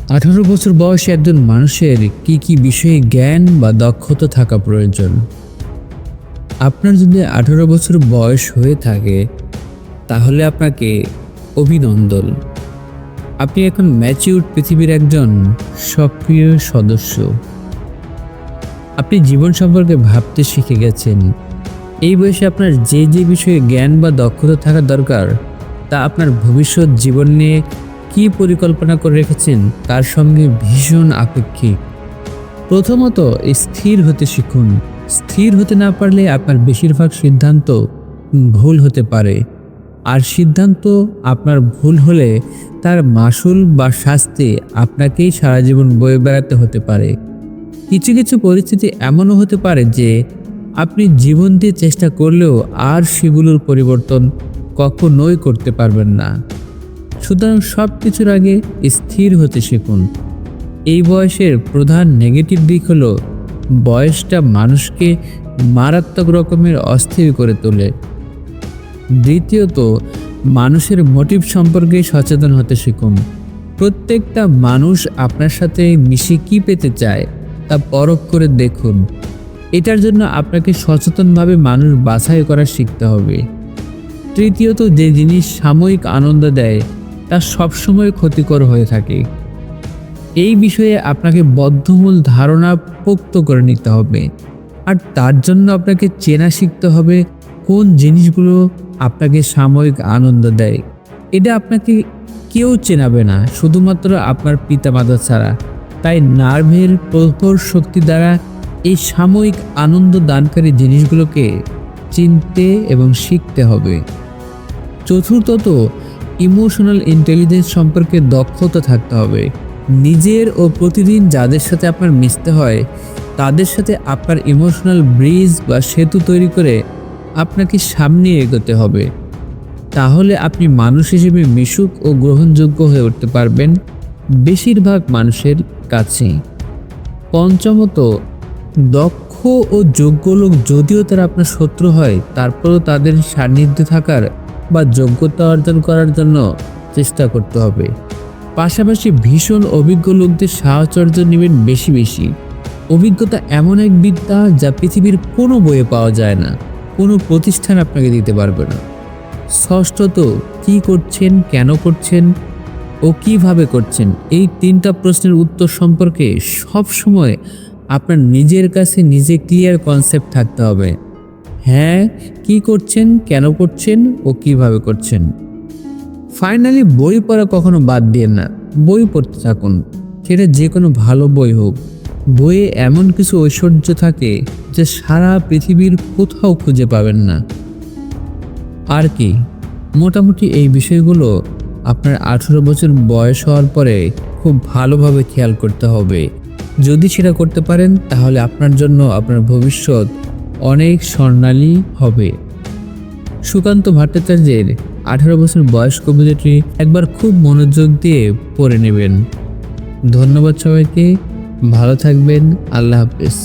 18 বছর বয়সে একজন মানুষের কি কি বিষয়ে জ্ঞান বা দক্ষতা থাকা প্রয়োজন? আপনার যদি 18 বছর বয়স হয়ে থাকে তাহলে আপনাকে অভিনন্দন। আপনি এখন ম্যাচিউরড পৃথিবীর একজন সক্রিয় সদস্য। আপনি জীবন সম্পর্কে ভাবতে শিখে গেছেন। এই বয়সে আপনার যে যে বিষয়ে জ্ঞান বা দক্ষতা থাকা দরকার তা আপনার ভবিষ্যৎ জীবন নিয়ে কী পরিকল্পনা করে রেখেছেন তার সঙ্গে ভীষণ আপেক্ষিক। প্রথমত, স্থির হতে শিখুন। স্থির হতে না পারলে আপনার বেশিরভাগ সিদ্ধান্ত ভুল হতে পারে, আর সিদ্ধান্ত আপনার ভুল হলে তার মাসুল বা শাস্তি আপনাকেই সারা জীবন বয়ে বেড়াতে হতে পারে। কিছু কিছু পরিস্থিতি এমনও হতে পারে যে আপনি জীবন দিয়ে চেষ্টা করলেও আর সেগুলোর পরিবর্তন কখনোই করতে পারবেন না। সুতরাং সব কিছুর আগে স্থির হতে শিখুন। এই বয়সের প্রধান নেগেটিভ দিক হলো বয়সটা মানুষকে মারাত্মক রকমের অস্থির করে তোলে। দ্বিতীয়ত, মানুষের মোটিভ সম্পর্কে সচেতন হতে শিখুন। প্রত্যেকটা মানুষ আপনার সাথে মিশে কী পেতে চায় তা পরখ করে দেখুন। এটার জন্য আপনাকে সচেতনভাবে মানুষ বাছাই করা শিখতে হবে। তৃতীয়ত, যে জিনিস সাময়িক আনন্দ দেয় তা সবসময় ক্ষতিকর হয়ে থাকে। এই বিষয়ে আপনাকে বদ্ধমূল ধারণা পোক্ত করে নিতে হবে, আর তার জন্য আপনাকে চেনা শিখতে হবে কোন জিনিসগুলো আপনাকে সাময়িক আনন্দ দেয়। এটা আপনাকে কেউ চেনাবে না, শুধুমাত্র আপনার পিতামাতা ছাড়া। তাই নার্ভের প্রখর শক্তি দ্বারা এই সাময়িক আনন্দ দানকারী জিনিসগুলোকে চিনতে এবং শিখতে হবে। চতুর্থত, ইমোশনাল ইন্টেলিজেন্স সম্পর্কে দক্ষতা থাকতে হবে। নিজের ও প্রতিদিন যাদের সাথে আপনার মিশতে হয় তাদের সাথে আপনার ইমোশনাল ব্রিজ বা সেতু তৈরি করে আপনাকে সামনে এগোতে হবে। তাহলে আপনি মানুষ হিসেবে মিশুক ও গ্রহণযোগ্য হয়ে উঠতে পারবেন বেশিরভাগ মানুষের কাছে। পঞ্চমত, দক্ষ ও যোগ্য লোক যদিও তারা আপনার শত্রু হয়, তারপরেও তাদের সান্নিধ্যে থাকার বা যোগ্যতা অর্জন করার জন্য চেষ্টা করতে হবে। পাশাপাশি ভীষণ অভিজ্ঞ লোকদের সাহচর্য নেবেন বেশি বেশি। অভিজ্ঞতা এমন এক বিদ্যা যা পৃথিবীর কোনো বইয়ে পাওয়া যায় না, কোনো প্রতিষ্ঠান আপনাকে দিতে পারবে না। ষষ্ঠত, কী করছেন, কেন করছেন ও কিভাবে করছেন, এই তিনটা প্রশ্নের উত্তর সম্পর্কে সবসময় আপনার নিজের কাছে নিজে ক্লিয়ার কনসেপ্ট থাকতে হবে। হ্যাঁ, কি করছেন, কেন করছেন ও কিভাবে করছেন। ফাইনালি, বই পড়া কখনো বাদ দিয়ে না। বই পড়তে থাকুন, সেটা যে কোনো ভালো বই হোক। বইয়ে এমন কিছু ঐশ্বর্য থাকে যে সারা পৃথিবীর কোথাও খুঁজে পাবেন না। আর কি, মোটামুটি এই বিষয়গুলো আপনার 18 বছর বয়স হওয়ার পরে খুব ভালোভাবে খেয়াল করতে হবে। যদি সেটা করতে পারেন তাহলে আপনার জন্য আপনার ভবিষ্যৎ অনেক স্বর্ণালী হবে। সুকান্ত ভট্টাচার্যের 18 বছর বয়স কবিতাটি একবার খুব মনোযোগ দিয়ে পড়ে নেবেন। ধন্যবাদ সবাইকে, ভালো থাকবেন, আল্লাহ হাফেজ।